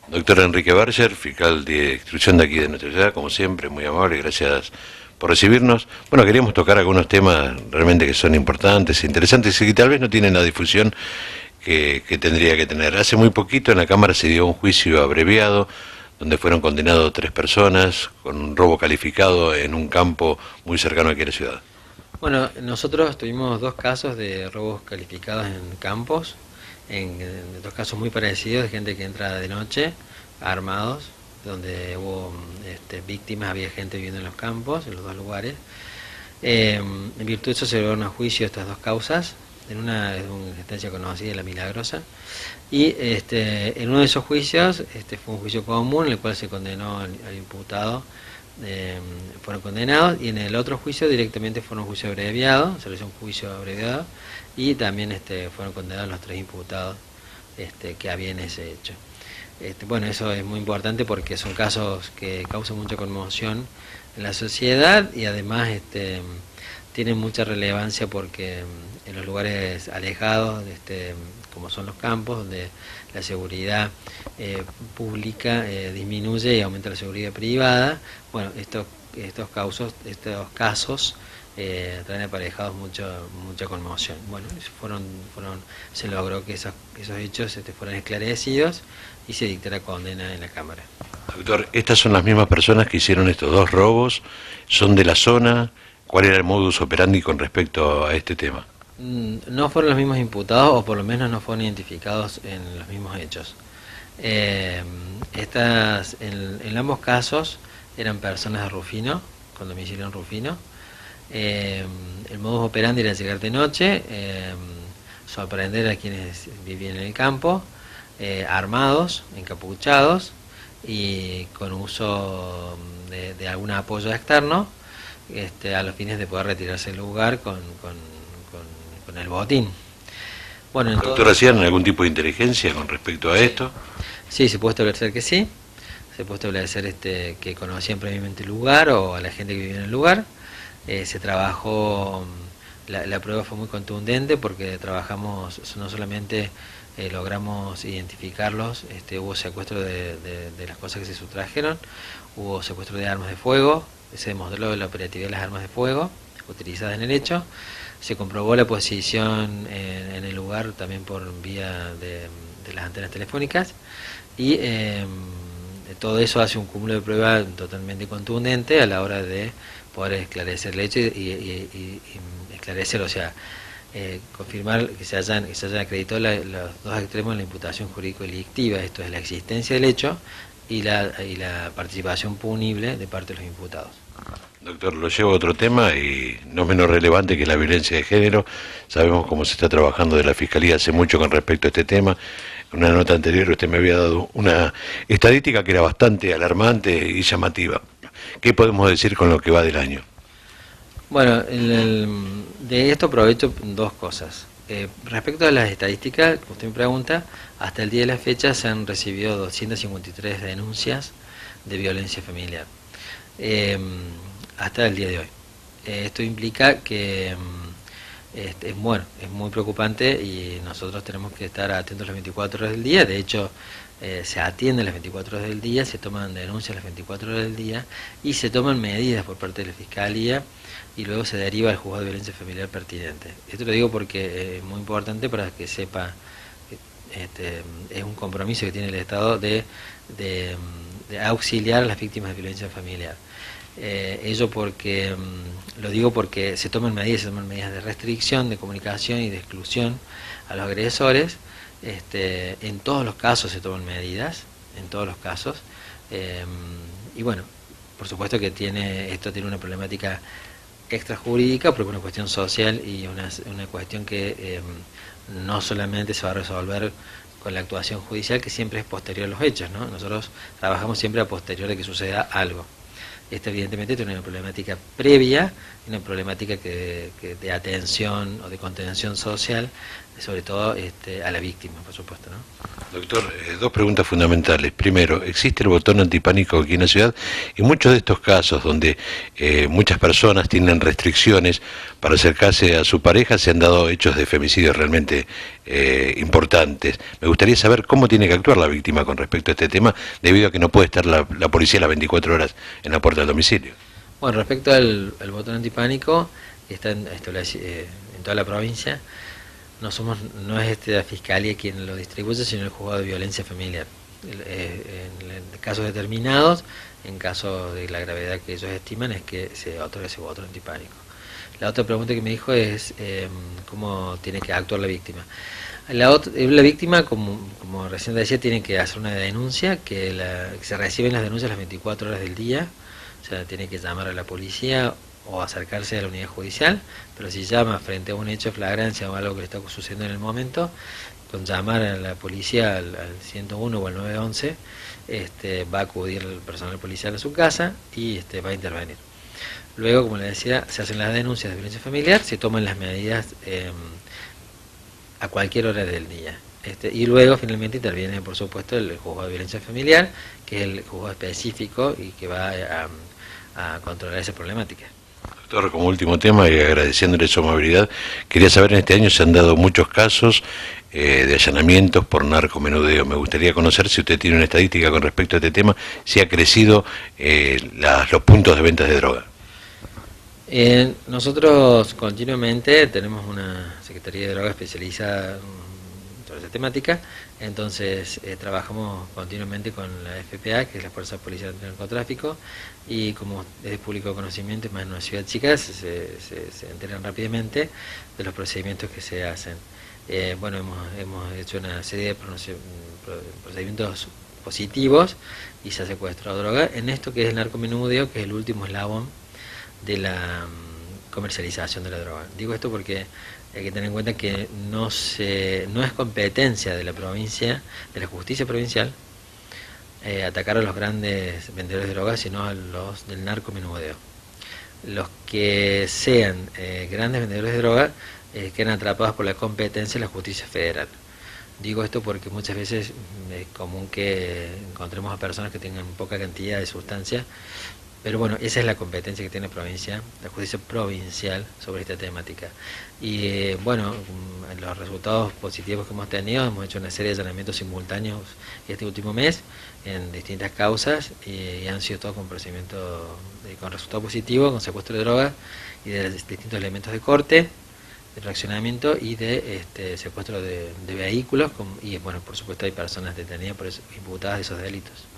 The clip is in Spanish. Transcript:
Doctor Enrique Berger, fiscal de instrucción de aquí de nuestra ciudad, como siempre, muy amable, gracias por recibirnos. Bueno, queríamos tocar algunos temas realmente que son importantes, interesantes y que tal vez no tienen la difusión que tendría que tener. Hace muy poquito en la Cámara se dio un juicio abreviado donde fueron condenados 3 personas con un robo calificado en un campo muy cercano aquí a la ciudad. Bueno, nosotros tuvimos dos casos de robos calificados en campos, en dos casos muy parecidos de gente que entra de noche, armados, donde hubo víctimas, había gente viviendo en los campos, en los dos lugares. En virtud de eso se llevaron a juicio estas dos causas, en una instancia conocida, la Milagrosa, y en uno de esos juicios fue un juicio común en el cual se condenó al imputado, fueron condenados, y en el otro juicio directamente fueron un juicio abreviado, se le hizo un juicio abreviado, y también fueron condenados los 3 imputados que habían ese hecho. Bueno, eso es muy importante porque son casos que causan mucha conmoción en la sociedad y además tienen mucha relevancia porque en los lugares alejados, como son los campos, donde la seguridad pública disminuye y aumenta la seguridad privada, bueno, estos casos traen aparejados mucha conmoción. Bueno, se logró que esos hechos fueran esclarecidos y se dictara condena en la Cámara. Doctor, estas son las mismas personas que hicieron estos 2 robos, son de la zona. ¿Cuál era el modus operandi con respecto a este tema? No fueron los mismos imputados, o por lo menos no fueron identificados en los mismos hechos. En ambos casos eran personas de Rufino, con domicilio en Rufino. El modus operandi era llegar de noche, sorprender a quienes vivían en el campo, armados, encapuchados y con uso de algún apoyo externo, a los fines de poder retirarse del lugar con el botín. Bueno, ¿Doctor, hacían algún tipo de inteligencia con respecto a esto? Sí, se puede establecer que sí, se puede establecer que conocían previamente el lugar o a la gente que vivía en el lugar. Se trabajó, la prueba fue muy contundente porque trabajamos, no solamente logramos identificarlos, hubo secuestro de las cosas que se sustrajeron, hubo secuestro de armas de fuego, se demostró la operatividad de las armas de fuego utilizadas en el hecho, se comprobó la posición en el lugar también por vía de las antenas telefónicas y todo eso hace un cúmulo de pruebas totalmente contundente a la hora de poder esclarecer el hecho y esclarecer, o sea, confirmar que se hayan acreditado los dos extremos de la imputación jurídico-delictiva, esto es la existencia del hecho y la participación punible de parte de los imputados. Doctor, lo llevo a otro tema y no menos relevante que la violencia de género. Sabemos cómo se está trabajando de la Fiscalía hace mucho con respecto a este tema. En una nota anterior usted me había dado una estadística que era bastante alarmante y llamativa. ¿Qué podemos decir con lo que va del año? Bueno, de esto aprovecho dos cosas. Respecto a las estadísticas, como usted me pregunta, hasta el día de la fecha se han recibido 253 denuncias de violencia familiar. Hasta el día de hoy. Esto implica que es muy preocupante y nosotros tenemos que estar atentos las 24 horas del día. De hecho, se atienden las 24 horas del día, se toman denuncias las 24 horas del día y se toman medidas por parte de la Fiscalía y luego se deriva al juzgado de violencia familiar pertinente. Esto lo digo porque es muy importante para que sepa, es un compromiso que tiene el Estado de auxiliar a las víctimas de violencia familiar. Ello porque, lo digo porque se toman medidas de restricción, de comunicación y de exclusión a los agresores. En todos los casos se toman medidas, en todos los casos. Y bueno, por supuesto que esto tiene una problemática extrajurídica porque es una cuestión social y una cuestión que no solamente se va a resolver con la actuación judicial, que siempre es posterior a los hechos, ¿no? Nosotros trabajamos siempre a posterior de que suceda algo. evidentemente tiene una problemática previa, una problemática que de atención o de contención social, sobre todo a la víctima, por supuesto, ¿no? Doctor, dos preguntas fundamentales. Primero, ¿existe el botón antipánico aquí en la ciudad? Y muchos de estos casos donde muchas personas tienen restricciones para acercarse a su pareja, se han dado hechos de femicidios realmente importantes. Me gustaría saber cómo tiene que actuar la víctima con respecto a este tema, debido a que no puede estar la policía las 24 horas en la puerta del domicilio. Bueno, respecto al botón antipánico, está en toda la provincia. No es la fiscalía quien lo distribuye, sino el juzgado de violencia familiar. En casos determinados, en caso de la gravedad que ellos estiman, es que se otorga ese botón antipánico. La otra pregunta que me dijo es cómo tiene que actuar la víctima. La víctima, como recién decía, tiene que hacer una denuncia, que se reciben las denuncias las 24 horas del día, o sea, tiene que llamar a la policía o acercarse a la unidad judicial, pero si llama frente a un hecho de flagrancia o algo que le está sucediendo en el momento, con llamar a la policía al 101 o al 911, va a acudir el personal policial a su casa y va a intervenir. Luego, como le decía, se hacen las denuncias de violencia familiar, se toman las medidas a cualquier hora del día. Y luego finalmente interviene, por supuesto, el juzgado de violencia familiar, que es el juzgado específico y que va a controlar esa problemática. Doctor, como último tema y agradeciéndole su amabilidad, quería saber, en este año se han dado muchos casos de allanamientos por narcomenudeo. Me gustaría conocer si usted tiene una estadística con respecto a este tema, si ha crecido los puntos de ventas de droga. Nosotros continuamente tenemos una Secretaría de Drogas especializada sobre esta temática, entonces trabajamos continuamente con la FPA, que es la Fuerza Policial Antinarcotráfico, y como es de público conocimiento, más en una ciudad chica, se enteran rápidamente de los procedimientos que se hacen. Bueno, hemos hecho una serie de procedimientos positivos y se ha secuestrado droga en esto que es el narcomenudeo, que es el último eslabón de la comercialización de la droga. Digo esto porque hay que tener en cuenta que no es competencia de la provincia, de la justicia provincial, atacar a los grandes vendedores de drogas, sino a los del narcomenudeo. Los que sean grandes vendedores de droga quedan atrapados por la competencia de la justicia federal. Digo esto porque muchas veces es común que encontremos a personas que tengan poca cantidad de sustancia, pero bueno, esa es la competencia que tiene la justicia provincial sobre esta temática. Y bueno, los resultados positivos que hemos tenido, hemos hecho una serie de allanamientos simultáneos este último mes en distintas causas y han sido todos con procedimiento con resultado positivo, con secuestro de drogas y de distintos elementos de corte, de fraccionamiento y de secuestro de vehículos, y bueno, por supuesto hay personas detenidas por imputadas de esos delitos.